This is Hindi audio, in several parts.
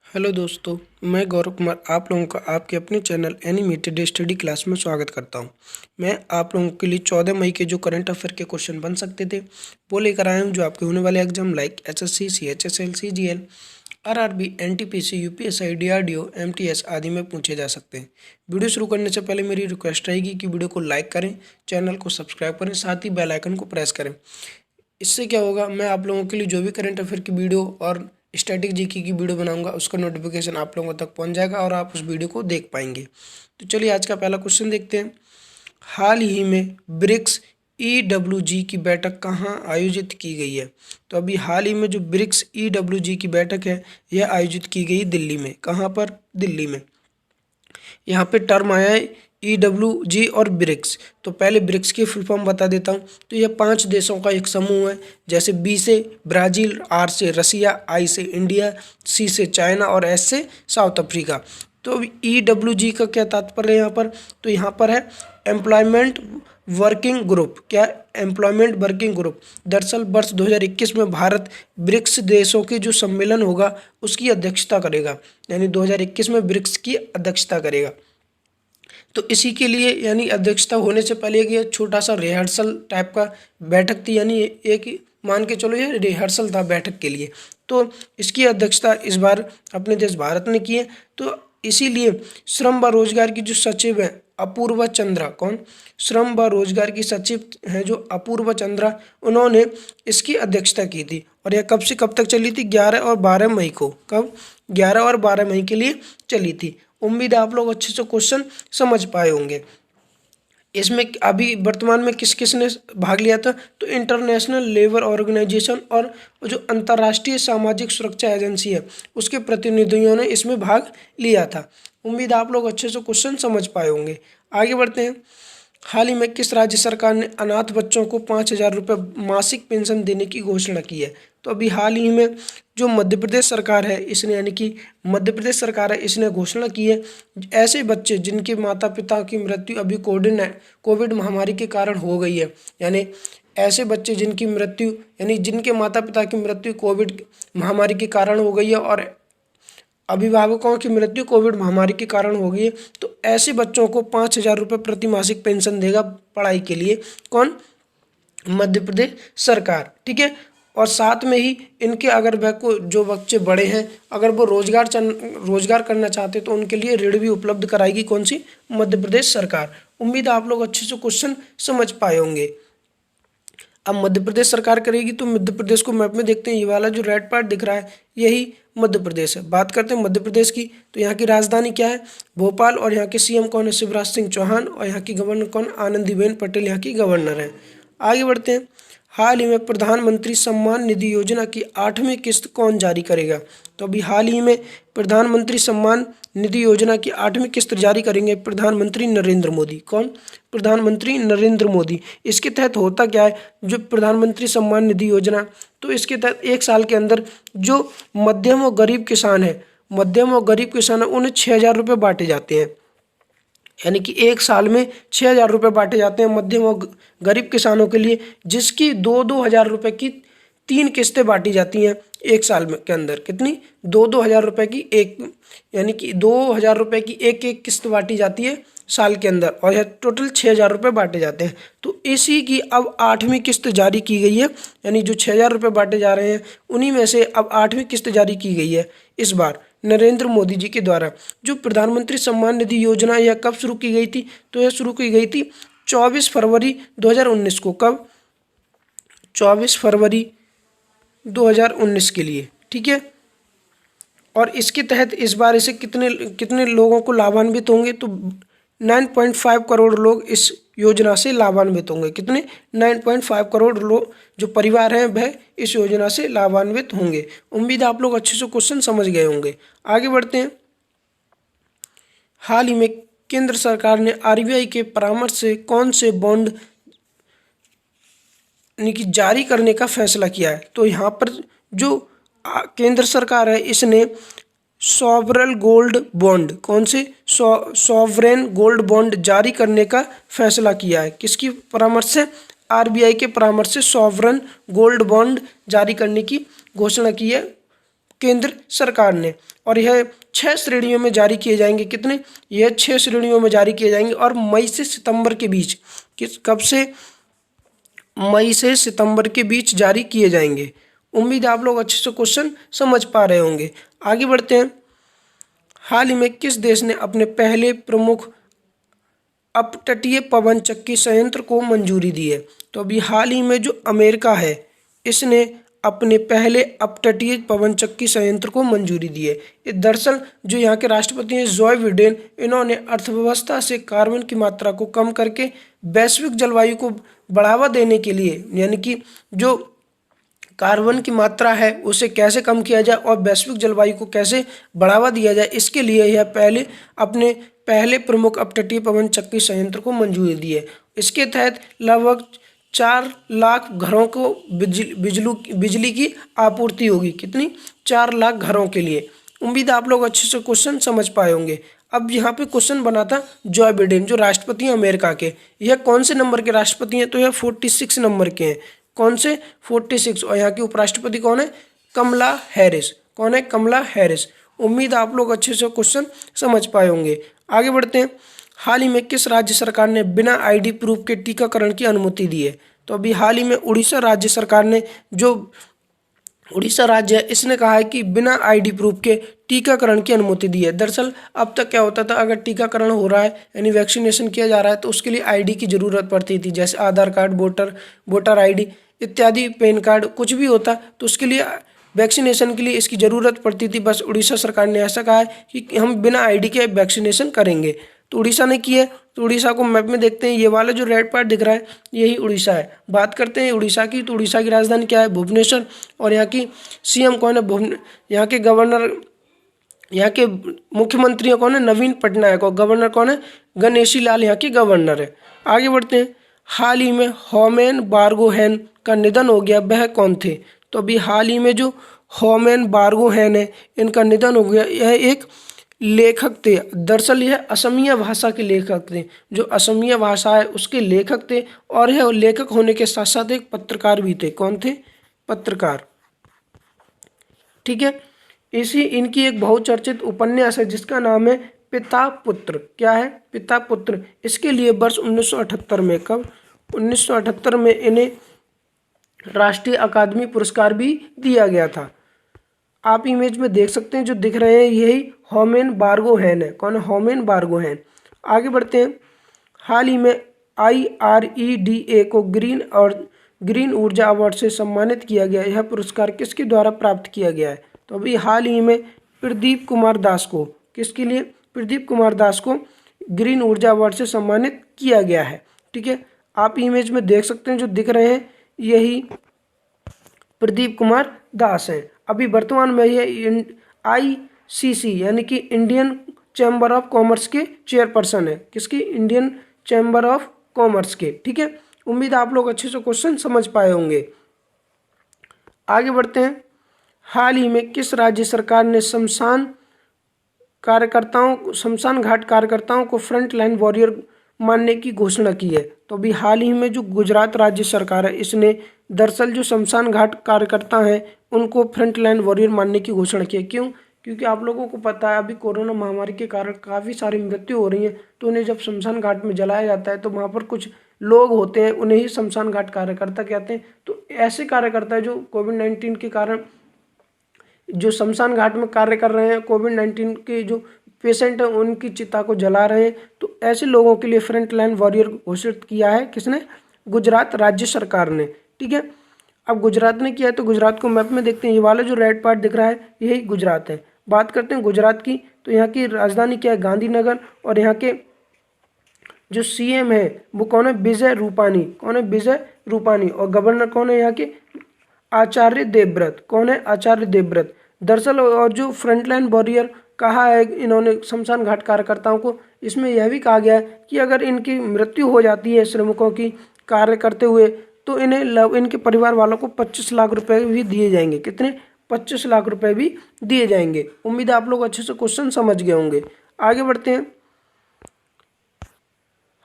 हेलो दोस्तों, मैं गौरव कुमार आप लोगों का आपके अपने चैनल एनिमेटेड स्टडी क्लास में स्वागत करता हूं। मैं आप लोगों के लिए 14 मई के जो करंट अफेयर के क्वेश्चन बन सकते थे वो लेकर आया हूं, जो आपके होने वाले exam like SSC, CHSL, CGL, RRB, NTPC, UPSC, DRDO, MTS आदि में पूछे जा सकते हैं। वीडियो शुरू करने से पहले मेरी रिक्वेस्ट रहेगी कि वीडियो को लाइक करें, चैनल को सब्सक्राइब करें, साथ ही बेल आइकन को प्रेस करें। इससे क्या होगा, मैं आप लोगों के लिए जो भी करंट अफेयर की वीडियो और स्टैटिक जीके की वीडियो बनाऊंगा उसका नोटिफिकेशन आप लोगों तक पहुंच जाएगा और आप उस वीडियो को देख पाएंगे। तो चलिए आज का पहला क्वेश्चन देखते हैं। हाल ही में ब्रिक्स ईडब्ल्यूजी की बैठक कहाँ आयोजित की गई है? तो अभी हाल ही में जो ब्रिक्स ईडब्ल्यूजी की बैठक है यह आयोजित की गई दिल्ली में। कहाँ पर? दिल्ली में। यहाँ पे टर्म आया है EWG और ब्रिक्स। तो पहले ब्रिक्स की फुल फॉर्म बता देता हूँ। तो यह 5 देशों का एक समूह है, जैसे B से ब्राज़ील, R से रसिया, I से इंडिया, C से चाइना और S से साउथ अफ्रीका। तो EWG का क्या तात्पर्य है यहाँ पर? तो यहाँ पर है एम्प्लॉयमेंट वर्किंग ग्रुप। क्या? Employment working group. दरअसल वर्ष 2021 में भारत ब्रिक्स देशों के जो सम्मेलन होगा उसकी अध्यक्षता करेगा, यानी 2021 में ब्रिक्स की अध्यक्षता करेगा। तो इसी के लिए यानी अध्यक्षता होने से पहले ये छोटा सा रिहर्सल टाइप का बैठक थी, यानी एक मान के चलो ये रिहर्सल था बैठक के लिए। तो इसकी अध्यक्षता इस बार अपने देश भारत ने की है। तो इसीलिए श्रम व रोजगार की जो सचिव है अपूर्वा चंद्रा, कौन? श्रम व रोजगार की सचिव हैं जो अपूर्वा चंद्रा, उन्होंने इसकी अध्यक्षता की थी। और यह कब से कब तक चली थी? 11 और 12 मई को। कब? 11 और 12 मई के लिए चली थी। उम्मीद है आप लोग अच्छे से क्वेश्चन समझ पाए होंगे। इसमें अभी वर्तमान में किस किस ने भाग लिया था? तो इंटरनेशनल लेबर ऑर्गेनाइजेशन और जो अंतर्राष्ट्रीय सामाजिक सुरक्षा एजेंसी है उसके प्रतिनिधियों ने इसमें भाग लिया था। उम्मीद है आप लोग अच्छे से क्वेश्चन समझ पाए होंगे। आगे बढ़ते हैं। हाल ही में किस राज्य सरकार ने अनाथ बच्चों को 5,000 रुपये मासिक पेंशन देने की घोषणा की है? तो अभी हाल ही में जो मध्य प्रदेश सरकार है इसने, यानी कि मध्य प्रदेश सरकार है, इसने घोषणा की है ऐसे बच्चे जिनके माता पिता की मृत्यु अभी कोविड महामारी के कारण हो गई है, यानी ऐसे बच्चे जिनकी मृत्यु, यानी जिनके माता पिता की मृत्यु कोविड महामारी के कारण हो गई है और अभिभावकों की मृत्यु कोविड महामारी के कारण हो गई है, तो ऐसे बच्चों को 5,000 रुपये प्रति मासिक पेंशन देगा पढ़ाई के लिए। कौन? मध्य प्रदेश सरकार। ठीक है। और साथ में ही इनके अगर वह को जो बच्चे बड़े हैं अगर वो रोजगार करना चाहते तो उनके लिए ऋण भी उपलब्ध कराएगी। कौन सी? मध्य प्रदेश सरकार। उम्मीद है आप लोग अच्छे से क्वेश्चन समझ पाए होंगे। अब मध्य प्रदेश सरकार करेगी तो मध्य प्रदेश को मैप में देखते हैं, ये वाला जो रेड पार्ट दिख रहा है यही मध्य प्रदेश है। बात करते हैं मध्य प्रदेश की, तो यहाँ की राजधानी क्या है? भोपाल। और यहाँ के सीएम कौन है? शिवराज सिंह चौहान। और यहाँ की गवर्नर कौन? आनंदीबेन पटेल यहाँ की गवर्नर है। आगे बढ़ते हैं। हाल ही में प्रधानमंत्री सम्मान निधि योजना की 8वीं किस्त कौन जारी करेगा? तो अभी हाल ही में प्रधानमंत्री सम्मान निधि योजना की 8वीं किस्त जारी करेंगे प्रधानमंत्री नरेंद्र मोदी। कौन? प्रधानमंत्री नरेंद्र मोदी। इसके तहत होता क्या है जो प्रधानमंत्री सम्मान निधि योजना, तो इसके तहत 1 साल के अंदर जो मध्यम और गरीब किसान है उन्हें 6,000 रुपये बांटे जाते हैं, यानी कि 1 साल में 6,000 रुपये बांटे जाते हैं मध्यम और गरीब किसानों के लिए, जिसकी 2-2 हज़ार रुपये की 3 किस्तें बांटी जाती हैं 1 साल में के अंदर। कितनी? 2-2 हज़ार रुपये की एक, यानी कि 2,000 रुपये की एक किस्त बांटी जाती है साल के अंदर, और यह टोटल 6,000 रुपये बांटे जाते हैं। तो इसी की अब 8वीं किस्त जारी की गई है, यानी जो 6,000 रुपये बांटे जा रहे हैं उन्हीं में से अब 8वीं किस्त जारी की गई है इस बार नरेंद्र मोदी जी के द्वारा। जो प्रधानमंत्री सम्मान निधि योजना यह कब शुरू की गई थी? तो यह शुरू की गई थी 24 फरवरी 2019 को। कब? 24 फरवरी 2019 के लिए। ठीक है। और इसके तहत इस बार इसे कितने कितने लोगों को लाभान्वित होंगे? तो 9.5 करोड़ लोग इस योजना से लाभान्वित होंगे। कितने? 9.5 करोड़ लोग जो परिवार हैं वह इस योजना से लाभान्वित होंगे। उम्मीद है आप लोग अच्छे से क्वेश्चन समझ गए होंगे। आगे बढ़ते हैं। हाल ही में केंद्र सरकार ने आरबीआई के परामर्श से कौन से बॉन्ड जारी करने का फैसला किया है? तो यहाँ पर जो केंद्र सरकार है इसने सॉवरेन गोल्ड बॉन्ड, कौन से? सॉवरेन गोल्ड बॉन्ड जारी करने का फैसला किया है। किसकी परामर्श से? आरबीआई के परामर्श से सॉवरेन गोल्ड बॉन्ड जारी करने की घोषणा की है केंद्र सरकार ने। और यह 6 श्रेणियों में जारी किए जाएंगे। कितने? यह 6 श्रेणियों में जारी किए जाएंगे और मई से सितंबर के बीच, कब से? मई से सितंबर के बीच जारी किए जाएंगे। उम्मीद है आप लोग अच्छे से क्वेश्चन समझ पा रहे होंगे। आगे बढ़ते हैं। हाल ही में किस देश ने अपने पहले प्रमुख अपतटीय पवन चक्की संयंत्र को मंजूरी दी है? तो अभी हाल ही में जो अमेरिका है, इसने अपने पहले अपतटीय पवन चक्की संयंत्र को मंजूरी दी है। ये दरअसल जो यहाँ के राष्ट्रपति हैं जो बिडेन, इन्होंने अर्थव्यवस्था से कार्बन की मात्रा को कम करके वैश्विक जलवायु को बढ़ावा देने के लिए, यानी कि जो कार्बन की मात्रा है उसे कैसे कम किया जाए और वैश्विक जलवायु को कैसे बढ़ावा दिया जाए, इसके लिए यह अपने पहले प्रमुख अपतटीय पवन चक्की संयंत्र को मंजूरी दी है। इसके तहत लगभग 4 लाख घरों को बिजली की आपूर्ति होगी। कितनी? 4 लाख घरों के लिए। उम्मीद आप लोग अच्छे से क्वेश्चन समझ पाए होंगे। अब यहाँ पे क्वेश्चन बना था जो बिडेन, जो राष्ट्रपति हैं अमेरिका के, यह कौन से नंबर के राष्ट्रपति हैं? तो यह 46 नंबर के हैं। कौन से? 46। और यहाँ की उपराष्ट्रपति कौन है? कमला हैरिस। कौन है? कमला हैरिस। उम्मीद आप लोग अच्छे से क्वेश्चन समझ पाए होंगे। आगे बढ़ते हैं। हाल ही में किस राज्य सरकार ने बिना आईडी प्रूफ के टीकाकरण की अनुमति दी है? तो अभी हाल ही में उड़ीसा राज्य सरकार ने, जो उड़ीसा राज्य है, इसने कहा है कि बिना आईडी प्रूफ के टीकाकरण की अनुमति दी है। दरअसल अब तक क्या होता था, अगर टीकाकरण हो रहा है यानी वैक्सीनेशन किया जा रहा है तो उसके लिए आईडी की ज़रूरत पड़ती थी, जैसे आधार कार्ड, वोटर आईडी इत्यादि, पैन कार्ड, कुछ भी होता तो उसके लिए वैक्सीनेशन के लिए इसकी ज़रूरत पड़ती थी। बस उड़ीसा सरकार ने ऐसा कहा है कि हम बिना आईडी के वैक्सीनेशन करेंगे, तो उड़ीसा ने की है। तो उड़ीसा को मैप में देखते हैं, ये वाला जो रेड पार्ट दिख रहा है यही उड़ीसा है। बात करते हैं उड़ीसा की, तो उड़ीसा की राजधानी क्या है? भुवनेश्वर। और यहाँ की सीएम कौन है? यहाँ के गवर्नर, यहाँ के मुख्यमंत्री कौन है? नवीन पटनायक। और गवर्नर कौन है? गणेशी लाल यहाँ के गवर्नर है। आगे बढ़ते हैं। हाल ही में होमेन बारगोहेन का निधन हो गया, वह कौन थे? तो अभी हाल ही में जो होमेन बारगोहेन है, इनका निधन हो गया। यह एक लेखक थे। दरअसल यह असमिया भाषा के लेखक थे, जो असमिया भाषा है उसके लेखक थे। और यह लेखक होने के साथ साथ एक पत्रकार भी थे। कौन थे? पत्रकार। ठीक है। इसी इनकी एक बहुचर्चित उपन्यास है जिसका नाम है पिता पुत्र। क्या है? पिता पुत्र। इसके लिए वर्ष 1978 में, कब? 1978 में इन्हें राष्ट्रीय अकादमी पुरस्कार भी दिया गया था। आप इमेज में देख सकते हैं, जो दिख रहे हैं यही होमेन बारगोहेन है। कौन है? होमेन बारगोहेन। आगे बढ़ते हैं। हाल ही में IREDA को ग्रीन ऊर्जा अवार्ड से सम्मानित किया गया। यह पुरस्कार किसके द्वारा प्राप्त किया गया है? तो अभी हाल ही में प्रदीप कुमार दास को, किसके लिए? प्रदीप कुमार दास को ग्रीन ऊर्जा अवार्ड से सम्मानित किया गया है। ठीक है। आप इमेज में देख सकते हैं, जो दिख रहे हैं यही प्रदीप कुमार दास हैं। अभी वर्तमान में यह ICC यानी कि इंडियन चैम्बर ऑफ कॉमर्स के चेयरपर्सन है। किसकी? इंडियन चैम्बर ऑफ कॉमर्स के। ठीक है। उम्मीद आप लोग अच्छे से क्वेश्चन समझ पाए होंगे। आगे बढ़ते हैं। हाल ही में किस राज्य सरकार ने शमशान घाट कार्यकर्ताओं को फ्रंट लाइन वॉरियर मानने की घोषणा की है? तो अभी हाल ही में जो गुजरात राज्य सरकार है, इसने दरअसल जो शमशान घाट कार्यकर्ता हैं उनको फ्रंट लाइन वॉरियर मानने की घोषणा की है। क्यों? क्योंकि आप लोगों को पता है अभी कोरोना महामारी के कारण काफ़ी सारी मृत्यु हो रही है, तो उन्हें जब शमशान घाट में जलाया जाता है तो वहाँ पर कुछ लोग होते हैं, उन्हें ही शमशान घाट कार्यकर्ता कहते हैं। तो ऐसे कार्यकर्ता जो कोविड-19 के कारण जो शमशान घाट में कार्य कर रहे हैं, कोविड-19 के जो पेशेंट हैं उनकी चिता को जला रहे हैं, तो ऐसे लोगों के लिए फ्रंट लाइन वॉरियर घोषित किया है। किसने? गुजरात राज्य सरकार ने। ठीक है। अब गुजरात ने किया है तो गुजरात को मैप में देखते हैं, ये वाला जो रेड पार्ट दिख रहा है यही गुजरात है। बात करते हैं गुजरात की, तो यहाँ की राजधानी क्या है? गांधीनगर। और यहाँ के जो CM है वो कौन है? विजय रूपानी। कौन है? विजय रूपानी। और गवर्नर कौन है यहाँ के? आचार्य देवव्रत। कौन है? आचार्य देवव्रत। दरअसल और जो फ्रंटलाइन वॉरियर कहा है इन्होंने शमशान घाट कार्यकर्ताओं को, इसमें यह भी कहा गया है कि अगर इनकी मृत्यु हो जाती है श्रमिकों की कार्य करते हुए, तो इनके परिवार वालों को 25 लाख रुपए भी दिए जाएंगे। कितने? 25 लाख रुपए भी दिए जाएंगे। उम्मीद है आप लोग अच्छे से क्वेश्चन समझ गए होंगे। आगे बढ़ते हैं।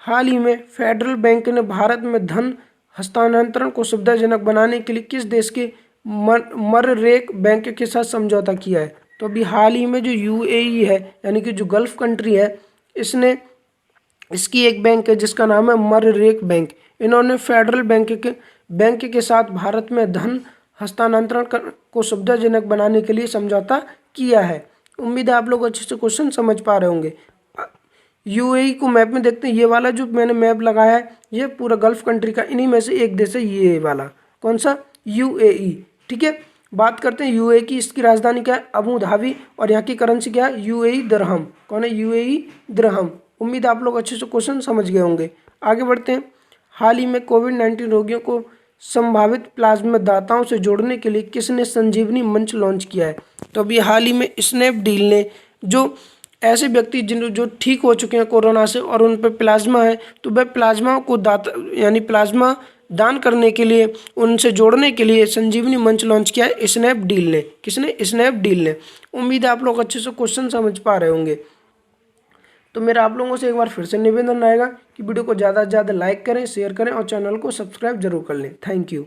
हाल ही में फेडरल बैंक ने भारत में धन हस्तांतरण को सुविधाजनक बनाने के लिए किस देश के मररेक बैंक के साथ समझौता किया है? तो अभी हाल ही में जो यूएई है यानी कि जो गल्फ कंट्री है, इसकी एक बैंक है जिसका नाम है मररेक बैंक। इन्होंने फेडरल बैंक के साथ भारत में धन हस्तांतरण को सुविधाजनक बनाने के लिए समझौता किया है। उम्मीद है आप लोग अच्छे से क्वेश्चन समझ पा रहे होंगे। यूएई को मैप में देखते हैं, ये वाला जो मैंने मैप लगाया है ये पूरा गल्फ कंट्री का इन्हीं में से एक देश है, ये वाला कौन सा, यूएई। ठीक है, बात करते हैं यूएई की। इसकी राजधानी क्या है, अबू धाबी, और यहाँ की करेंसी क्या है, यूएई दिरहम। कौन है, यूएई दिरहम। उम्मीद है आप लोग अच्छे से क्वेश्चन समझ गए होंगे। आगे बढ़ते हैं। हाल ही में कोविड-19 रोगियों को संभावित प्लाज्मा दाताओं से जोड़ने के लिए किसने संजीवनी मंच लॉन्च किया है? तो अभी हाल ही में स्नैपडील ने जो ऐसे व्यक्ति जो ठीक हो चुके हैं कोरोना से और उन पर प्लाज्मा है, तो वह प्लाज्मा को यानी प्लाज्मा दान करने के लिए उनसे जोड़ने के लिए संजीवनी मंच लॉन्च किया है स्नैपडील ने। किसने, स्नैपडील ने। उम्मीद है आप लोग अच्छे से क्वेश्चन समझ पा रहे होंगे। तो मेरा आप लोगों से एक बार फिर से निवेदन रहेगा कि वीडियो को ज़्यादा से ज़्यादा लाइक करें, शेयर करें और चैनल को सब्सक्राइब जरूर कर लें। Thank you.